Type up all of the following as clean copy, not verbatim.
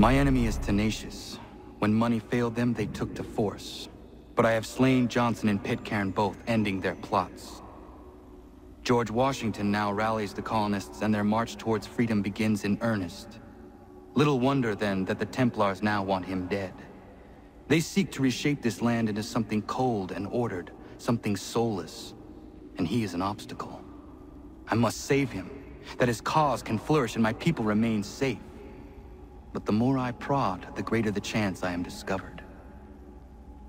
My enemy is tenacious. When money failed them, they took to force. But I have slain Johnson and Pitcairn both, ending their plots. George Washington now rallies the colonists, and their march towards freedom begins in earnest. Little wonder, then, that the Templars now want him dead. They seek to reshape this land into something cold and ordered, something soulless. And he is an obstacle. I must save him, that his cause can flourish and my people remain safe. But the more I prod, the greater the chance I am discovered.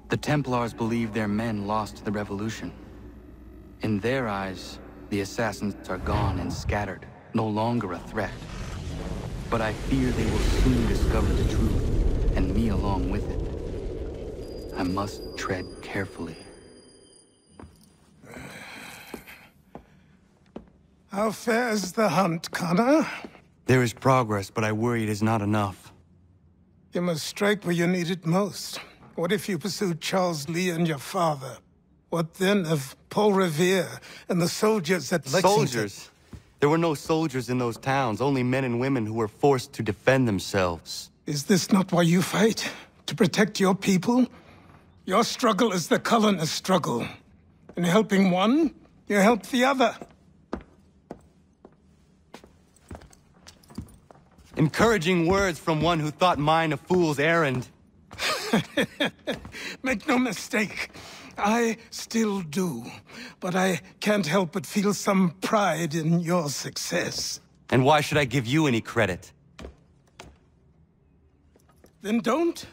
The Templars believe their men lost the revolution. In their eyes, the assassins are gone and scattered, no longer a threat. But I fear they will soon discover the truth, and me along with it. I must tread carefully. How fares the hunt, Connor? There is progress, but I worry it is not enough. You must strike where you need it most. What if you pursued Charles Lee and your father? What then of Paul Revere and the soldiers at Lexington? Soldiers? There were no soldiers in those towns, only men and women who were forced to defend themselves. Is this not why you fight? To protect your people? Your struggle is the colonist struggle. In helping one, you help the other. Encouraging words from one who thought mine a fool's errand. Make no mistake. I still do. But I can't help but feel some pride in your success. And why should I give you any credit? Then don't.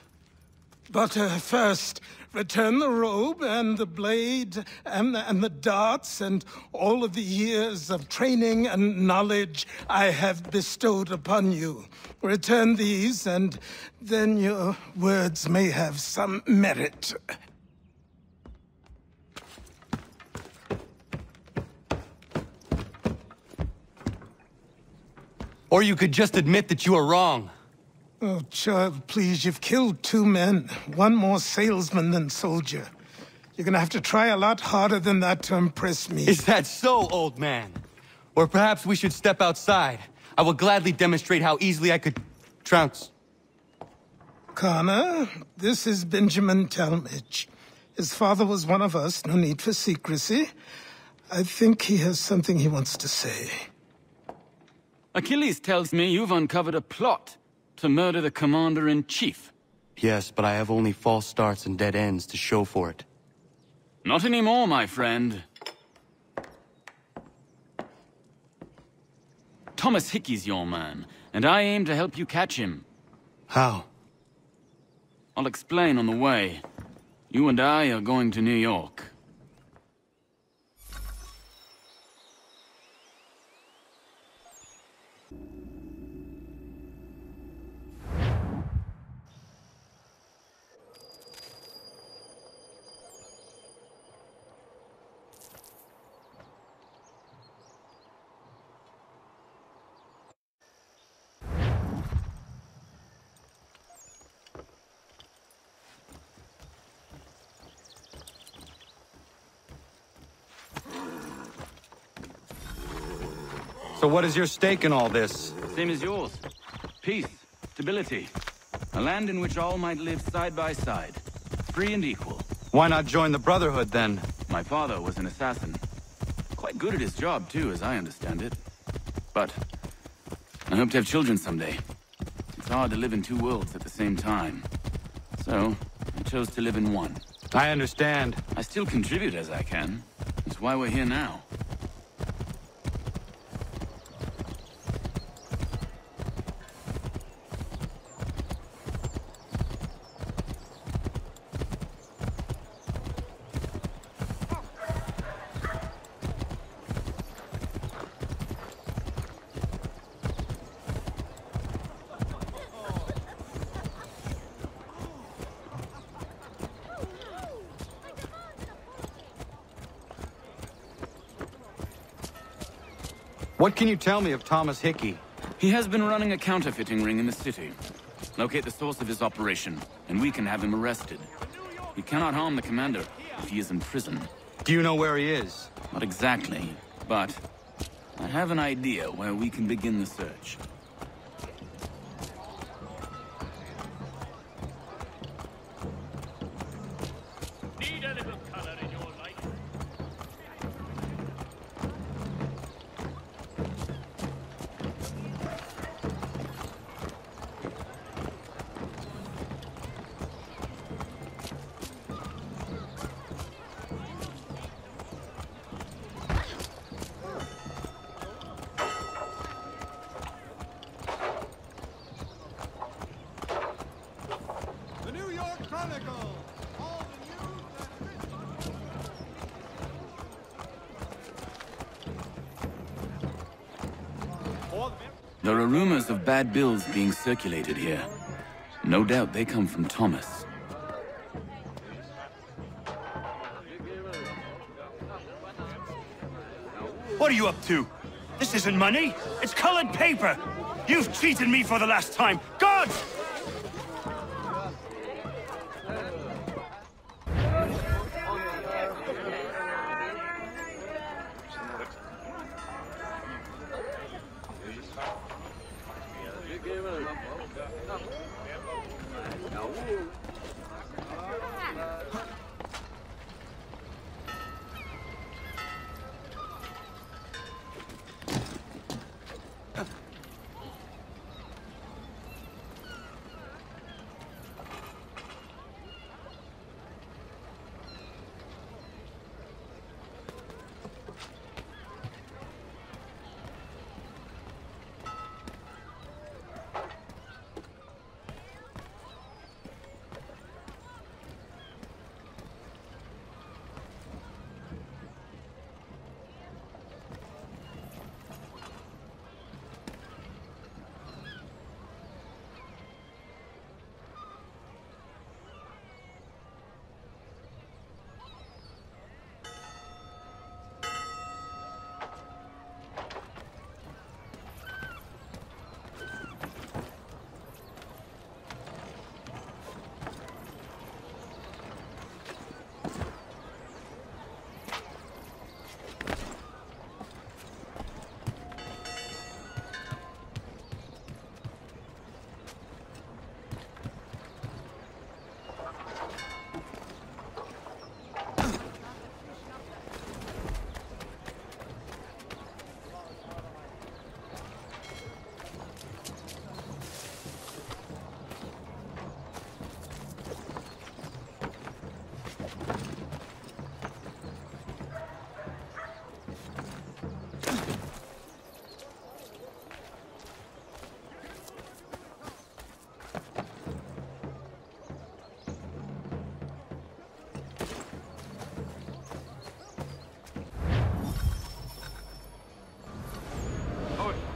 But first, return the robe and the blade and the darts and all of the years of training and knowledge I have bestowed upon you. Return these, and then your words may have some merit. Or you could just admit that you are wrong. Oh, child, please, you've killed 2 men. One more salesman than soldier. You're gonna have to try a lot harder than that to impress me. Is that so, old man? Or perhaps we should step outside. I will gladly demonstrate how easily I could trounce. Connor, this is Benjamin Talmadge. His father was one of us, no need for secrecy. I think he has something he wants to say. Achilles tells me you've uncovered a plot to murder the Commander-in-Chief. Yes, but I have only false starts and dead ends to show for it. Not anymore, my friend. Thomas Hickey's your man, and I aim to help you catch him. How? I'll explain on the way. You and I are going to New York. So what is your stake in all this? Same as yours. Peace, stability. A land in which all might live side by side. Free and equal. Why not join the Brotherhood, then? My father was an assassin. Quite good at his job, too, as I understand it. But I hope to have children someday. It's hard to live in 2 worlds at the same time. So, I chose to live in one. I understand. I still contribute as I can. That's why we're here now. What can you tell me of Thomas Hickey? He has been running a counterfeiting ring in the city. Locate the source of his operation, and we can have him arrested. He cannot harm the commander if he is in prison. Do you know where he is? Not exactly, but I have an idea where we can begin the search. There are rumors of bad bills being circulated here. No doubt they come from Thomas. What are you up to? This isn't money. It's colored paper. You've cheated me for the last time. God!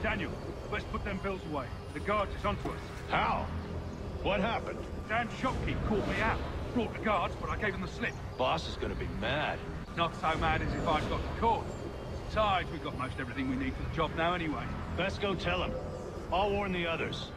Daniel, let's put them bills away. The guards is onto us. How? What happened? Damn shopkeep caught me out. Brought the guards, but I gave them the slip. Boss is gonna be mad. Not so mad as if I'd got caught. Besides, we've got most everything we need for the job now anyway. Best go tell him. I'll warn the others.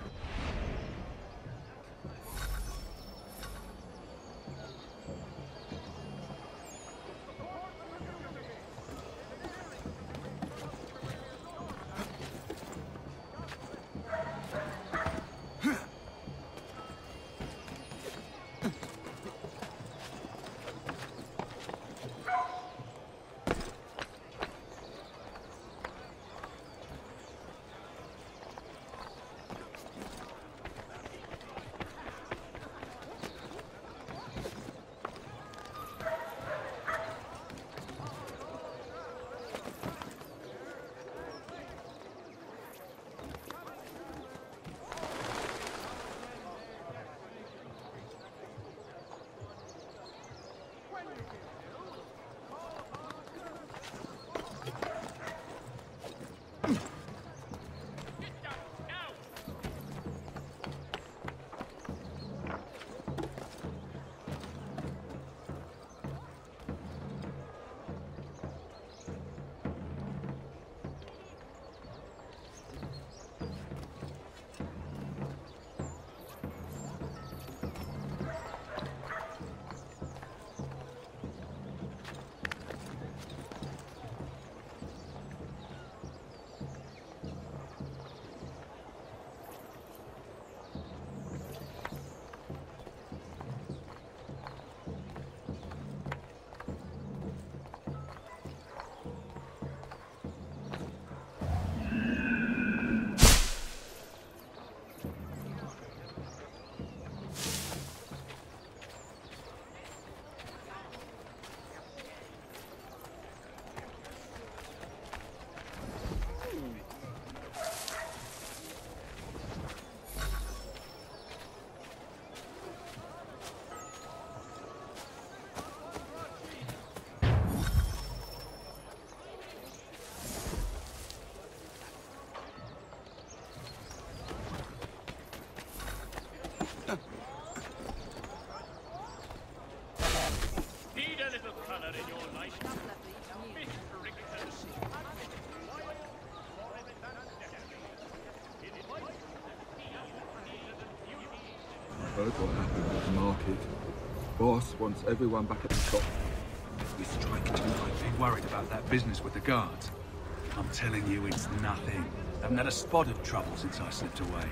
heard what happened at the market. Boss wants everyone back at the shop. We strike tonight. Be worried about that business with the guards. I'm telling you, it's nothing. Haven't had a spot of trouble since I slipped away.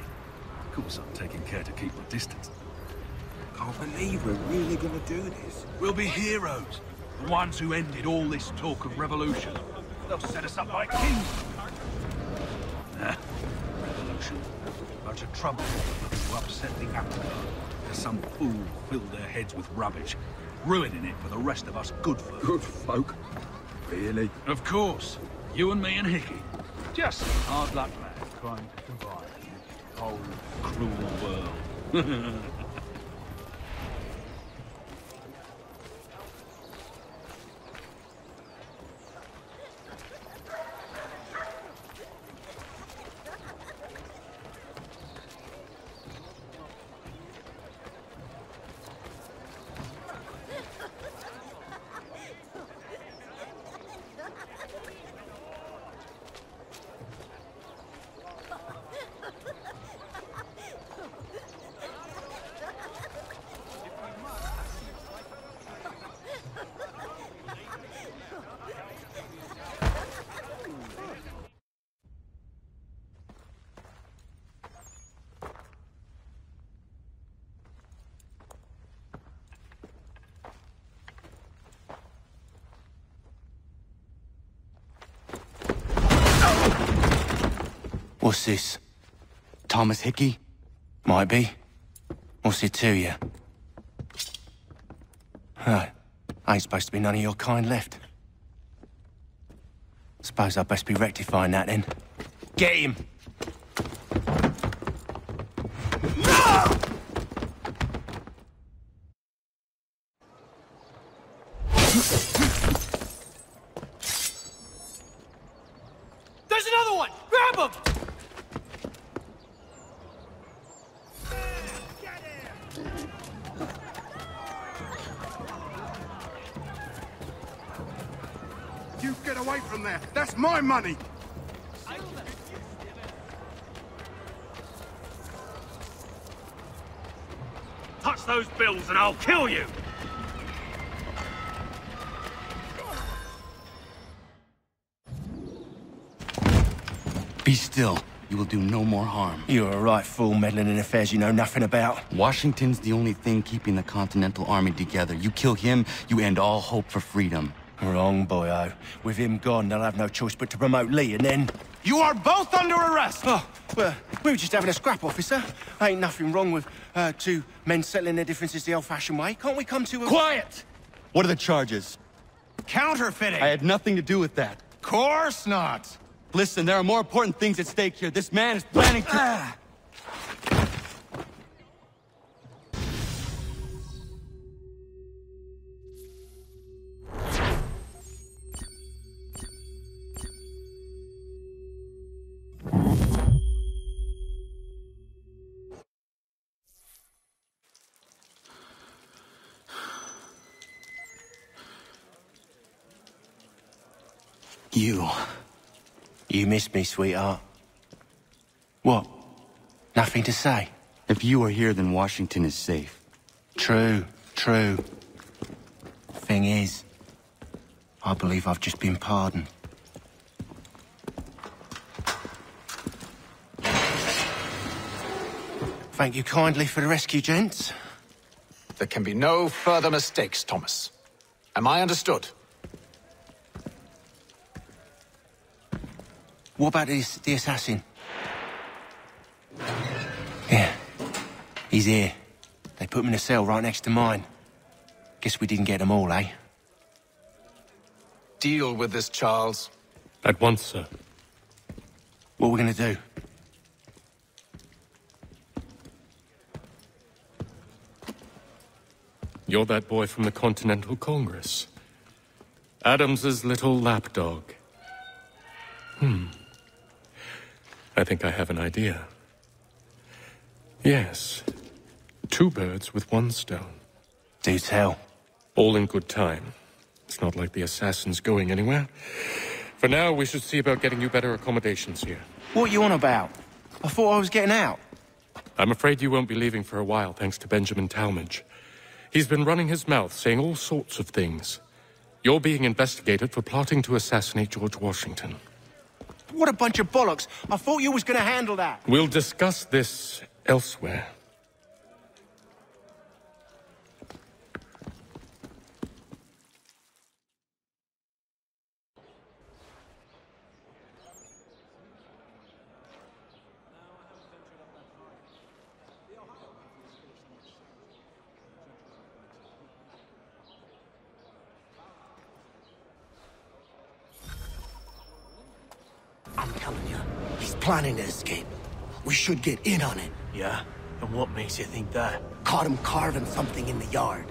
Of course, I'm taking care to keep my distance. Can't believe we're really gonna do this. We'll be heroes. The ones who ended all this talk of revolution. They'll set us up like kings. Revolution. Bunch of trouble to upset the apple cart. Some fool filled their heads with rubbish, ruining it for the rest of us good folk. Good folk? Really? Of course. You and me and Hickey. Just hard luck, man, trying to survive in this cold, cruel world. What's this? Thomas Hickey? Might be. What's it to you? Right. Ain't supposed to be none of your kind left. Suppose I'd best be rectifying that then. Get him! There's another one! Grab him! You get away from there! That's my money! Touch those bills and I'll kill you! Be still. You will do no more harm. You're a right fool meddling in affairs you know nothing about. Washington's the only thing keeping the Continental Army together. You kill him, you end all hope for freedom. Wrong, boyo. With him gone, they'll have no choice but to promote Lee, and then... You are both under arrest! Oh, well, we were just having a scrap, officer. Ain't nothing wrong with two men settling their differences the old-fashioned way. Can't we come to a... Quiet! What are the charges? Counterfeiting! I had nothing to do with that. Course not! Listen, there are more important things at stake here. This man is planning to... You miss me, sweetheart. What? Nothing to say? If you are here, then Washington is safe. True, true. Thing is, I believe I've just been pardoned. Thank you kindly for the rescue, gents. There can be no further mistakes, Thomas. Am I understood? What about the assassin? Yeah, he's here. They put him in a cell right next to mine. Guess we didn't get them all, eh? Deal with this, Charles. At once, sir. What are we gonna do? You're that boy from the Continental Congress. Adams's little lapdog. I think I have an idea. Yes. 2 birds with 1 stone. Do tell. All in good time. It's not like the assassin's going anywhere. For now, we should see about getting you better accommodations here. What are you on about? I thought I was getting out. I'm afraid you won't be leaving for a while, thanks to Benjamin Talmadge. He's been running his mouth, saying all sorts of things. You're being investigated for plotting to assassinate George Washington. What a bunch of bollocks. I thought you was gonna handle that. We'll discuss this elsewhere. I'm telling you, he's planning to escape. We should get in on it. Yeah? And what makes you think that? Caught him carving something in the yard.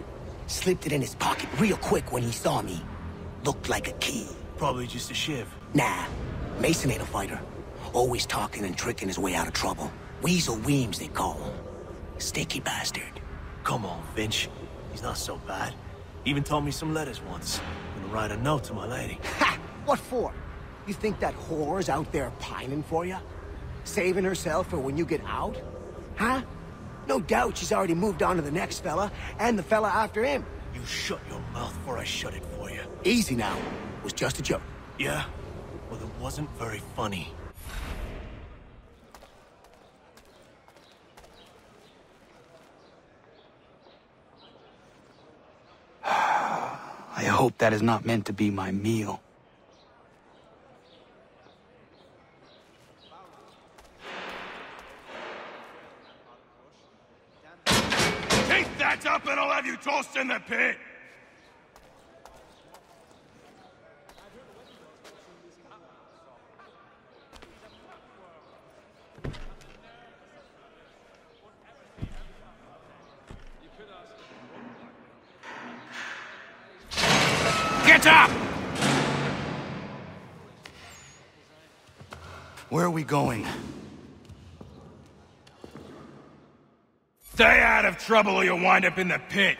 Slipped it in his pocket real quick when he saw me. Looked like a key. Probably just a shiv. Nah, Mason ain't a fighter. Always talking and tricking his way out of trouble. Weasel Weems, they call him. Sticky bastard. Come on, Finch. He's not so bad. Even told me some letters once. Gonna write a note to my lady. Ha! What for? You think that whore's out there pining for you? Saving herself for when you get out? Huh? No doubt she's already moved on to the next fella, and the fella after him. You shut your mouth before I shut it for you. Easy now. It was just a joke. Yeah? Well, it wasn't very funny. I hope that is not meant to be my meal. Take that up and I'll have you tossed in the pit! Get up! Where are we going? Stay out of trouble or you'll wind up in the pit.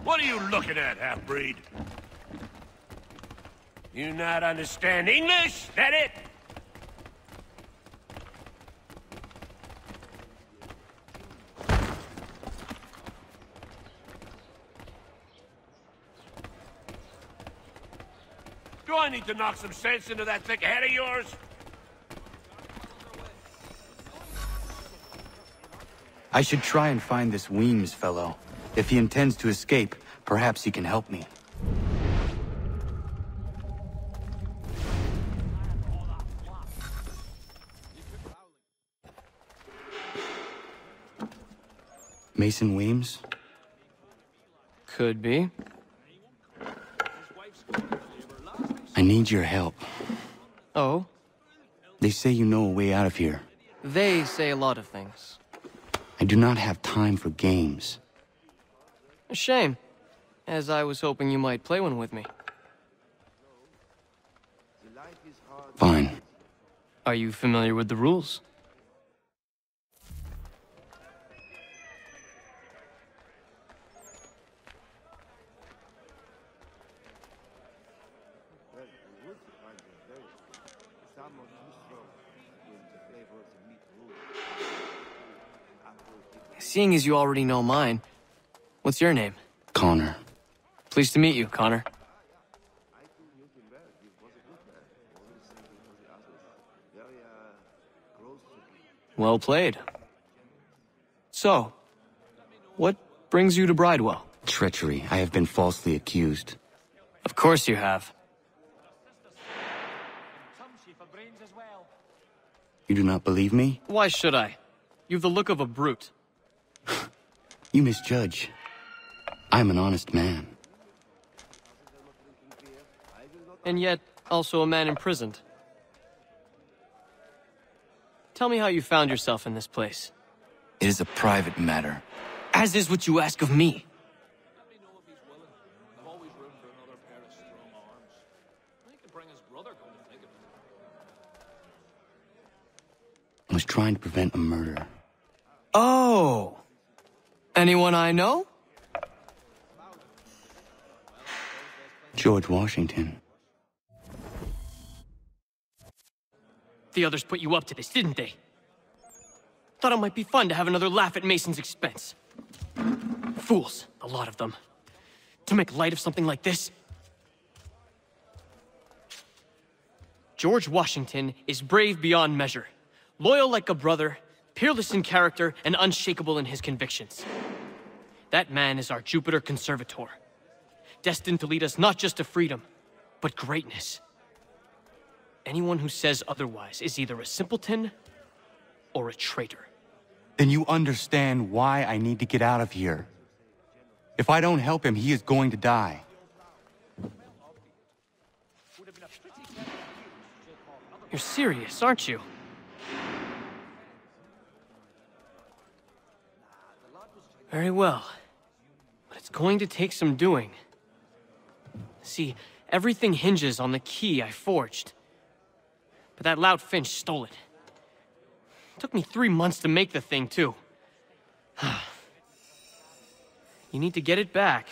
What are you looking at, half-breed? You not understand English? That it? Do I need to knock some sense into that thick head of yours? I should try and find this Weems fellow. If he intends to escape, perhaps he can help me. Mason Weems? Could be. I need your help. Oh? They say you know a way out of here. They say a lot of things. I do not have time for games. A shame, as I was hoping you might play one with me. Fine. Are you familiar with the rules? Seeing as you already know mine, what's your name? Connor. Pleased to meet you, Connor. Well played. So, what brings you to Bridewell? Treachery. I have been falsely accused. Of course you have. You do not believe me? Why should I? You've the look of a brute. You misjudge. I'm an honest man. And yet, also a man imprisoned. Tell me how you found yourself in this place. It is a private matter. As is what you ask of me. I was trying to prevent a murder. Oh! Anyone I know? George Washington. The others put you up to this, didn't they? Thought it might be fun to have another laugh at Mason's expense. Fools, a lot of them. To make light of something like this. George Washington is brave beyond measure, loyal like a brother, peerless in character, and unshakable in his convictions. That man is our Jupiter Conservator, destined to lead us not just to freedom, but greatness. Anyone who says otherwise is either a simpleton or a traitor. Then you understand why I need to get out of here. If I don't help him, he is going to die. You're serious, aren't you? Very well. But it's going to take some doing. See, everything hinges on the key I forged. But that loud Finch stole it. Took me 3 months to make the thing, too. You need to get it back,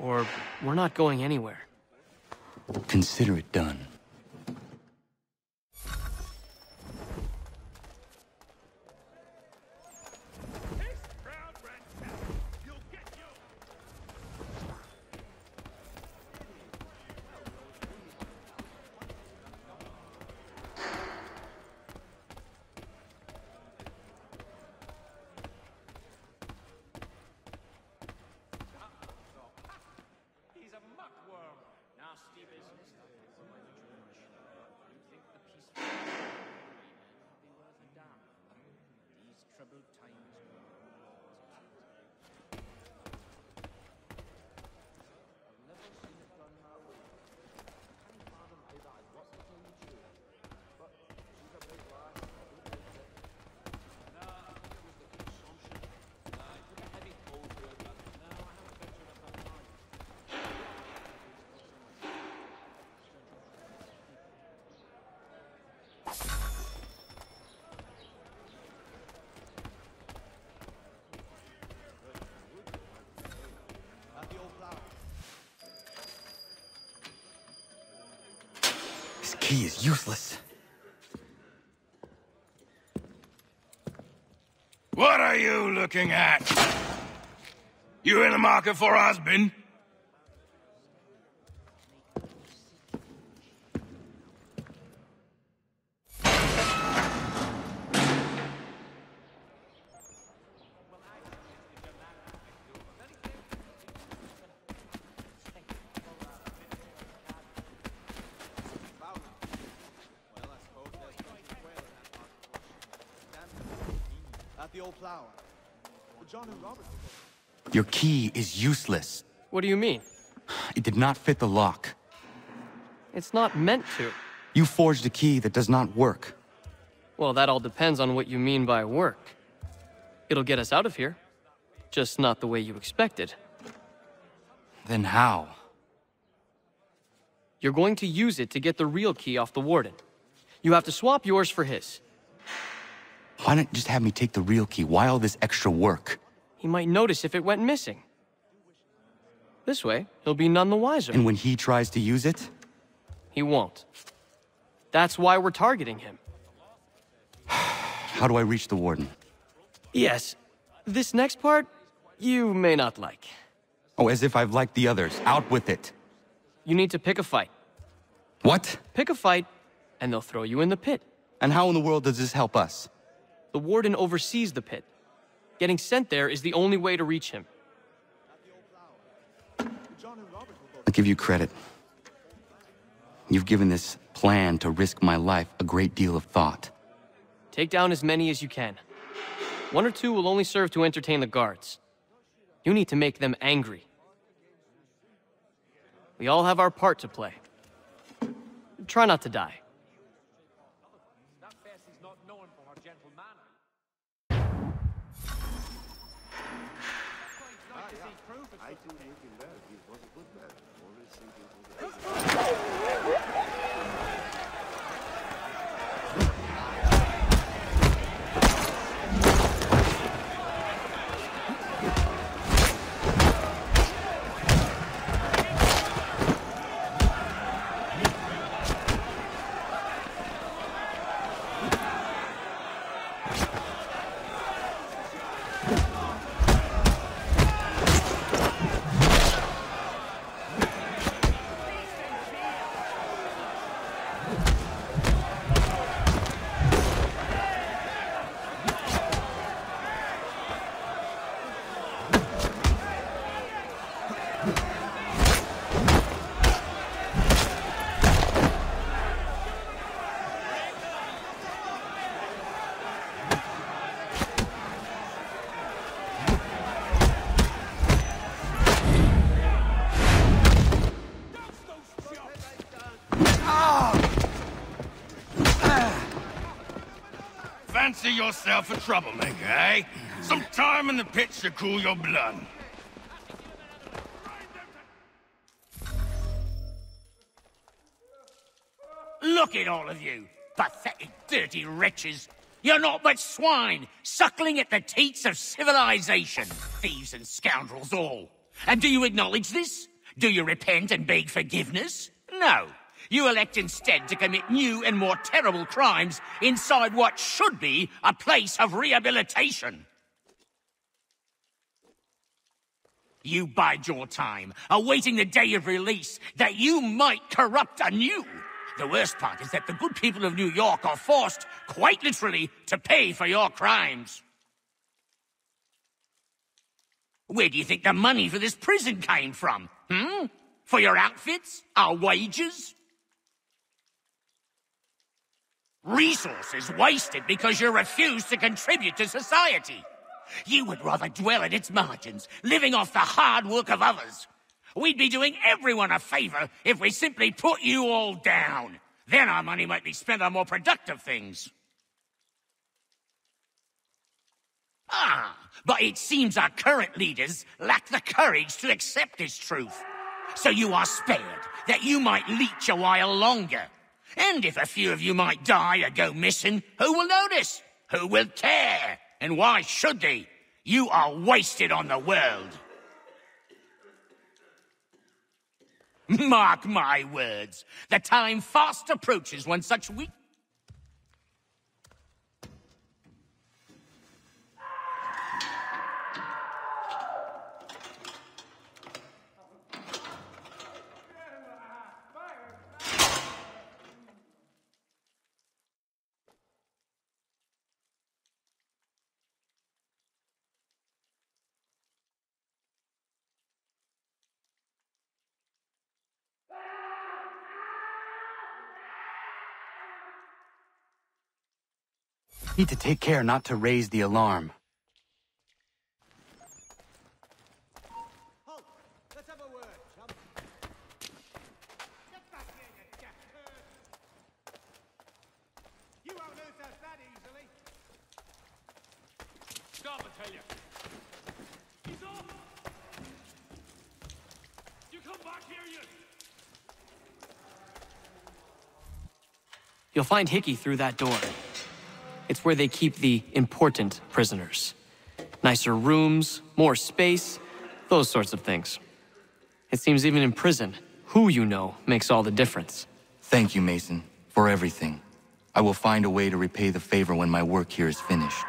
or we're not going anywhere. Consider it done. This key is useless. What are you looking at? You in the market for a husband? Your key is useless. What do you mean? It did not fit the lock. It's not meant to. You forged a key that does not work. Well, that all depends on what you mean by work. It'll get us out of here. Just not the way you expected. Then how? You're going to use it to get the real key off the Warden. You have to swap yours for his. Why not just have me take the real key? Why all this extra work? He might notice if it went missing. This way, he'll be none the wiser. And when he tries to use it? He won't. That's why we're targeting him. How do I reach the Warden? Yes. This next part, you may not like. Oh, as if I've liked the others. Out with it. You need to pick a fight. What? Pick a fight, and they'll throw you in the pit. And how in the world does this help us? The Warden oversees the pit. Getting sent there is the only way to reach him. I'll give you credit. You've given this plan to risk my life a great deal of thought. Take down as many as you can. 1 or 2 will only serve to entertain the guards. You need to make them angry. We all have our part to play. Try not to die. fancy yourself a troublemaker, eh? Some time in the pits to cool your blood. Look at all of you, pathetic, dirty wretches. You're not but swine, suckling at the teats of civilization. Thieves and scoundrels all. And do you acknowledge this? Do you repent and beg forgiveness? No. You elect instead to commit new and more terrible crimes inside what should be a place of rehabilitation. You bide your time, awaiting the day of release, that you might corrupt anew. The worst part is that the good people of New York are forced, quite literally, to pay for your crimes. Where do you think the money for this prison came from? For your outfits? Our wages? Resources wasted because you refuse to contribute to society. You would rather dwell at its margins, living off the hard work of others. We'd be doing everyone a favor if we simply put you all down. Then our money might be spent on more productive things. But it seems our current leaders lack the courage to accept this truth. So you are spared, that you might leech a while longer. And if a few of you might die or go missing, who will notice? Who will care? And why should they? You are wasted on the world. Mark my words. The time fast approaches when such weak... Need to take care not to raise the alarm. Let's have a word, chum. Get back here, you jackbird! You won't lose us that easily. Stop, I tell you. He's off! You come back here, you... You'll find Hickey through that door. It's where they keep the important prisoners. Nicer rooms, more space, those sorts of things. It seems even in prison, who you know makes all the difference. Thank you, Mason, for everything. I will find a way to repay the favor when my work here is finished.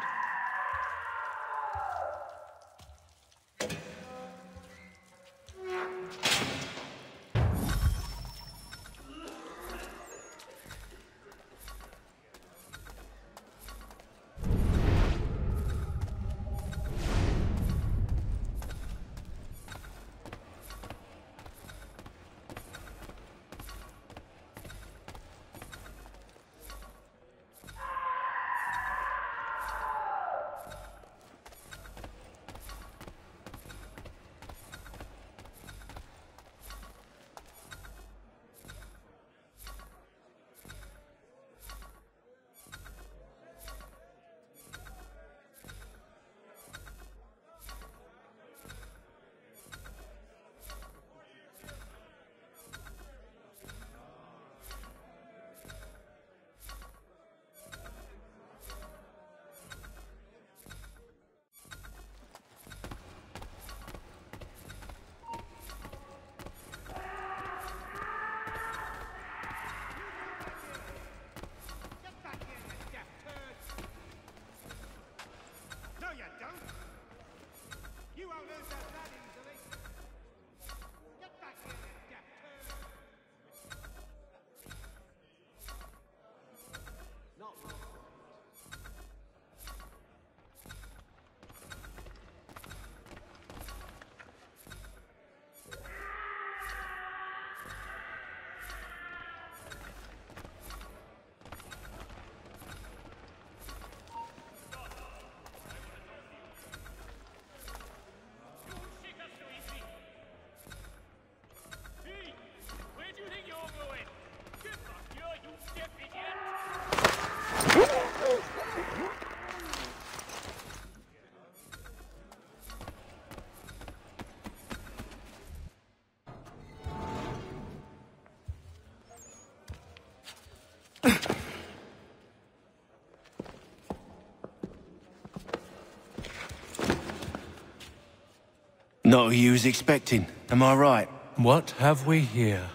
Not who you was expecting, am I right? What have we here?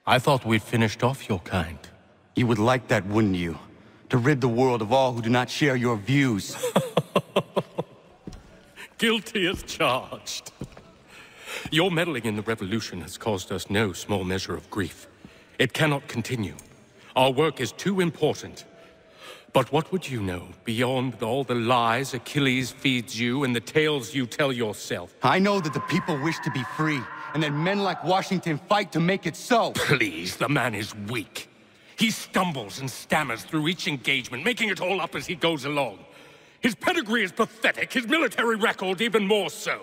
I thought we'd finished off your kind. You would like that, wouldn't you? To rid the world of all who do not share your views. Guilty as charged. Your meddling in the revolution has caused us no small measure of grief. It cannot continue. Our work is too important. But what would you know beyond all the lies Achilles feeds you and the tales you tell yourself? I know that the people wish to be free, and that men like Washington fight to make it so. Please, the man is weak. He stumbles and stammers through each engagement, making it all up as he goes along. His pedigree is pathetic, his military record even more so.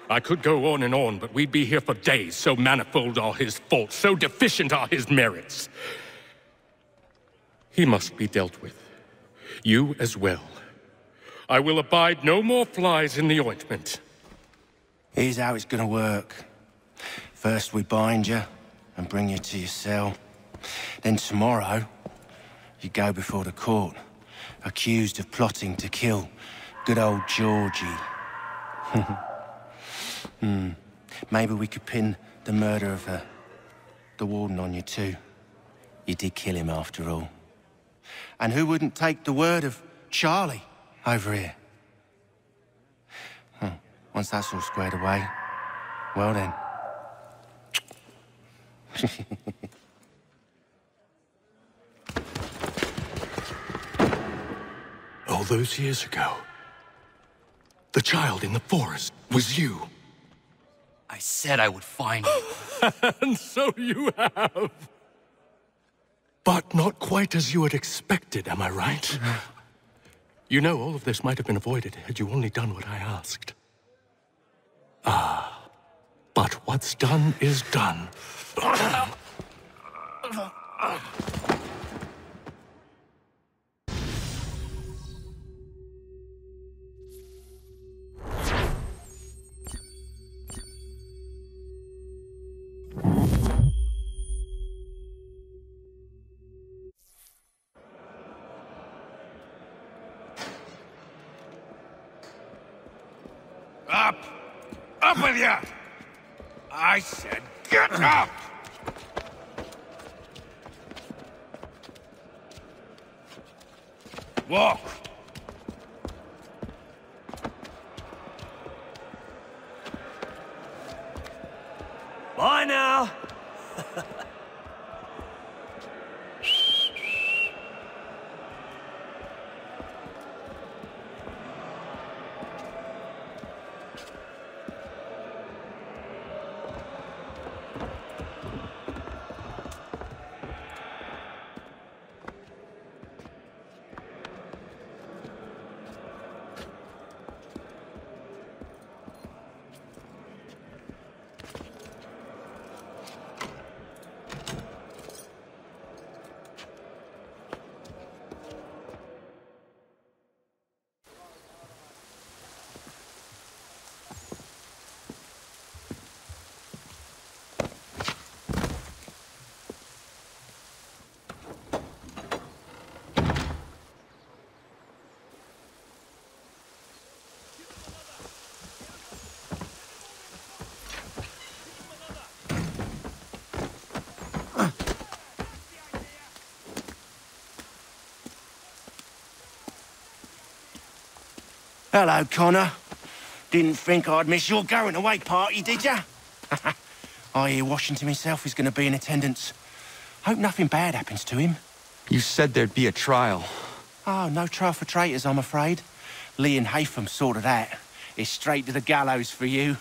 I could go on, but we'd be here for days, so manifold are his faults, so deficient are his merits. He must be dealt with. You as well. I will abide no more flies in the ointment. Here's how it's gonna work. First we bind you and bring you to your cell. Then tomorrow, you go before the court, accused of plotting to kill good old Georgie. Maybe we could pin the murder of the warden on you too. You did kill him after all. And who wouldn't take the word of Charlie over here? Once that's all squared away, well then. All those years ago, the child in the forest was you. I said I would find you. And so you have. But not quite as you had expected, am I right? You know, all of this might have been avoided had you only done what I asked. But what's done is done. Up! Up with you! I said get up! Walk! Bye now! Hello, Connor. Didn't think I'd miss your going-away party, did ya? I hear Washington himself is going to be in attendance. Hope nothing bad happens to him. You said there'd be a trial. Oh, no trial for traitors, I'm afraid. Lee and Haytham sorted that. It's straight to the gallows for you.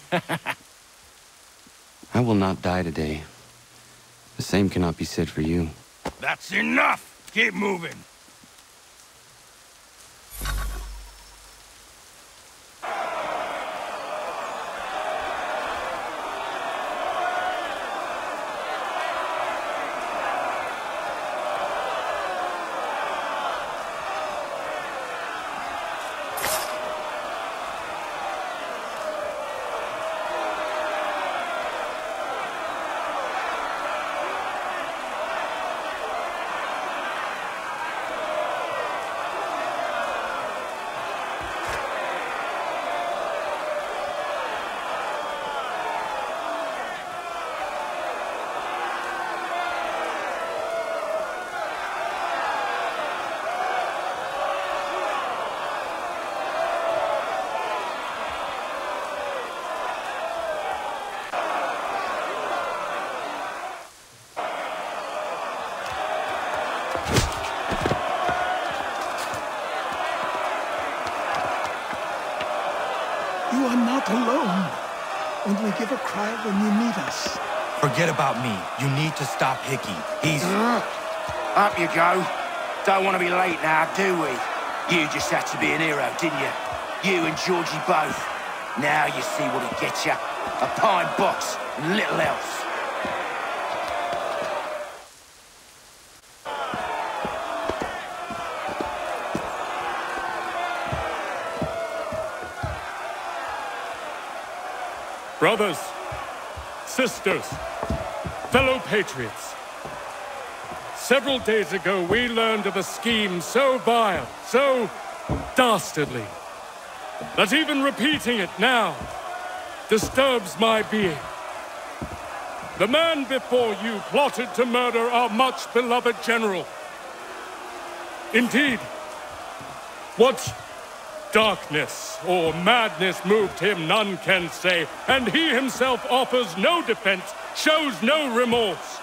I will not die today. The same cannot be said for you. That's enough! Keep moving! You are not alone. Only give a cry when you need us. Forget about me. You need to stop Hickey. He's... Up you go. Don't want to be late now, do we? You just had to be an hero, didn't you? You and Georgie both. Now you see what it gets you. A pine box and little else. Brothers, sisters, fellow patriots. Several days ago, we learned of a scheme so vile, so dastardly, that even repeating it now disturbs my being. The man before you plotted to murder our much-beloved general. Indeed, what darkness or madness moved him, none can say, and he himself offers no defense, shows no remorse.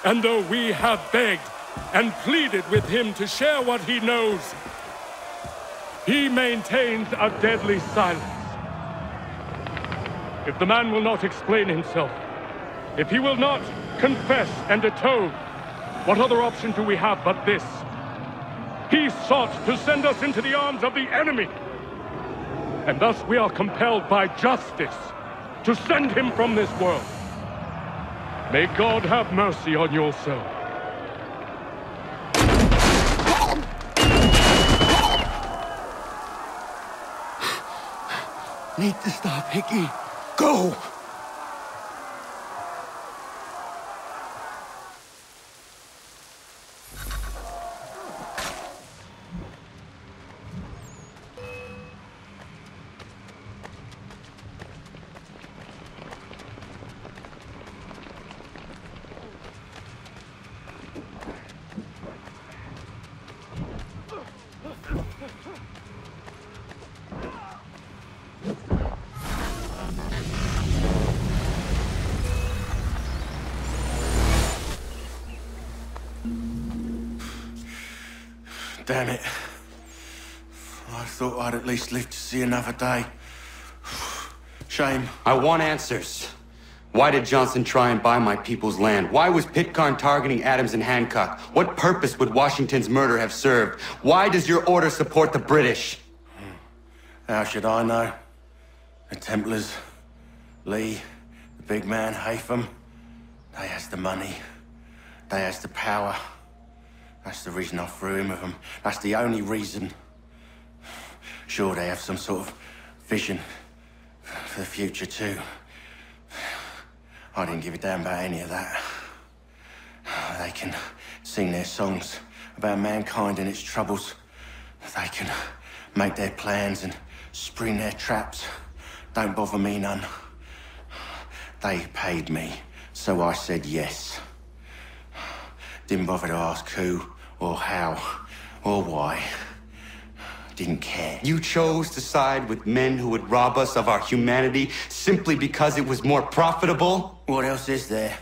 And though we have begged and pleaded with him to share what he knows, he maintains a deadly silence. If the man will not explain himself, if he will not confess and atone, what other option do we have but this? He sought to send us into the arms of the enemy. And thus we are compelled by justice to send him from this world. May God have mercy on your soul. Need to stop, Hickey. Go! Damn it. I thought I'd at least live to see another day. Shame. I want answers. Why did Johnson try and buy my people's land? Why was Pitcairn targeting Adams and Hancock? What purpose would Washington's murder have served? Why does your order support the British? How should I know? The Templars, Lee, the big man, Haytham, they has the money. They has the power. That's the reason I threw him with them. That's the only reason. Sure, they have some sort of vision for the future, too. I didn't give a damn about any of that. They can sing their songs about mankind and its troubles. They can make their plans and spring their traps. Don't bother me none. They paid me, so I said yes. Didn't bother to ask who, or how, or why. Didn't care. You chose to side with men who would rob us of our humanity simply because it was more profitable? What else is there?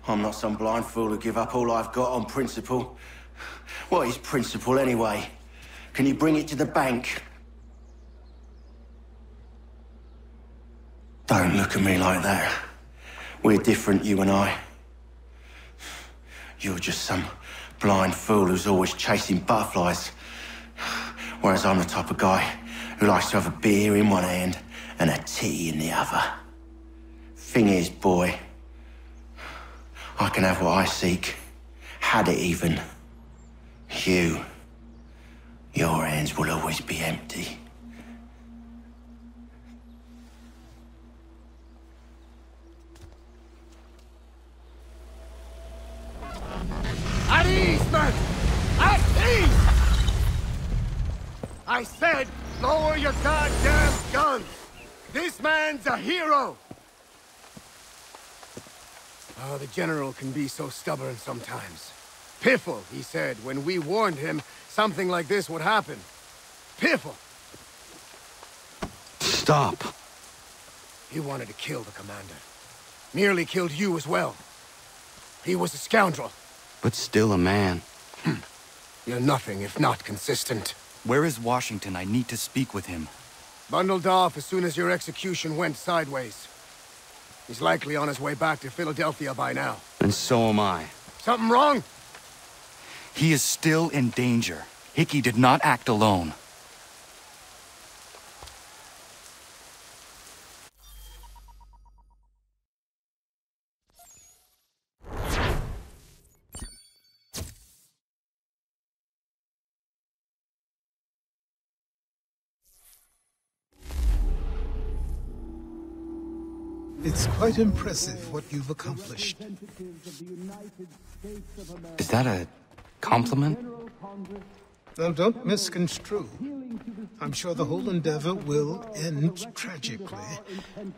I'm not some blind fool who give up all I've got on principle. What is principle, anyway? Can you bring it to the bank? Don't look at me like that. We're different, you and I. You're just some blind fool who's always chasing butterflies. Whereas I'm the type of guy who likes to have a beer in one hand and a tea in the other. Thing is, boy, I can have what I seek. Had it even. Your hands will always be empty. At ease, men! At ease! I said, lower your goddamn guns! This man's a hero! Oh, the General can be so stubborn sometimes. Piffle, he said, when we warned him something like this would happen. Piffle! Stop. He wanted to kill the commander. Nearly killed you as well. He was a scoundrel. But still a man. You're nothing if not consistent. Where is Washington? I need to speak with him. Bundled off as soon as your execution went sideways. He's likely on his way back to Philadelphia by now. And so am I. Something wrong? He is still in danger. Hickey did not act alone. It's quite impressive what you've accomplished. Is that a compliment? Now, don't misconstrue. I'm sure the whole endeavor will end tragically.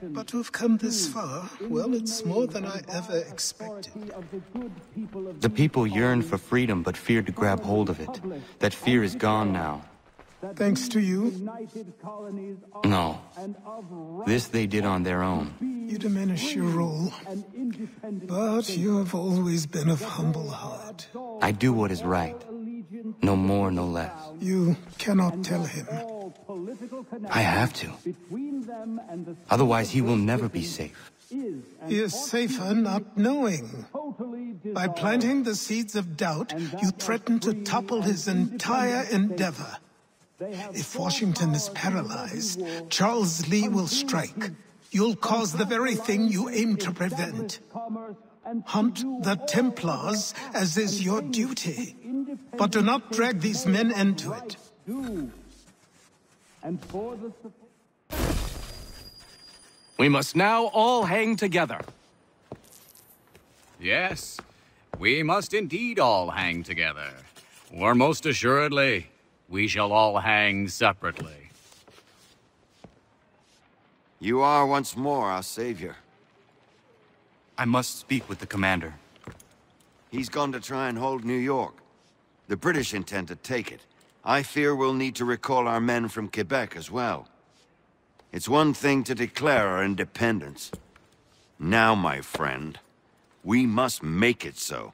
But to have come this far, well, it's more than I ever expected. The people yearned for freedom but feared to grab hold of it. That fear is gone now. Thanks to you? No. This they did on their own. You diminish your role. But you have always been of humble heart. I do what is right. No more, no less. You cannot tell him. I have to. Otherwise, he will never be safe. He is safer not knowing. By planting the seeds of doubt, you threaten to topple his entire endeavor. If Washington is paralyzed, Charles Lee will strike. You'll cause the very thing you aim to prevent. Hunt the Templars, as is your duty. But do not drag these men into it. We must now all hang together. Yes, we must indeed all hang together. Or most assuredly, we shall all hang separately. You are once more our savior. I must speak with the commander. He's gone to try and hold New York. The British intend to take it. I fear we'll need to recall our men from Quebec as well. It's one thing to declare our independence. Now, my friend, we must make it so.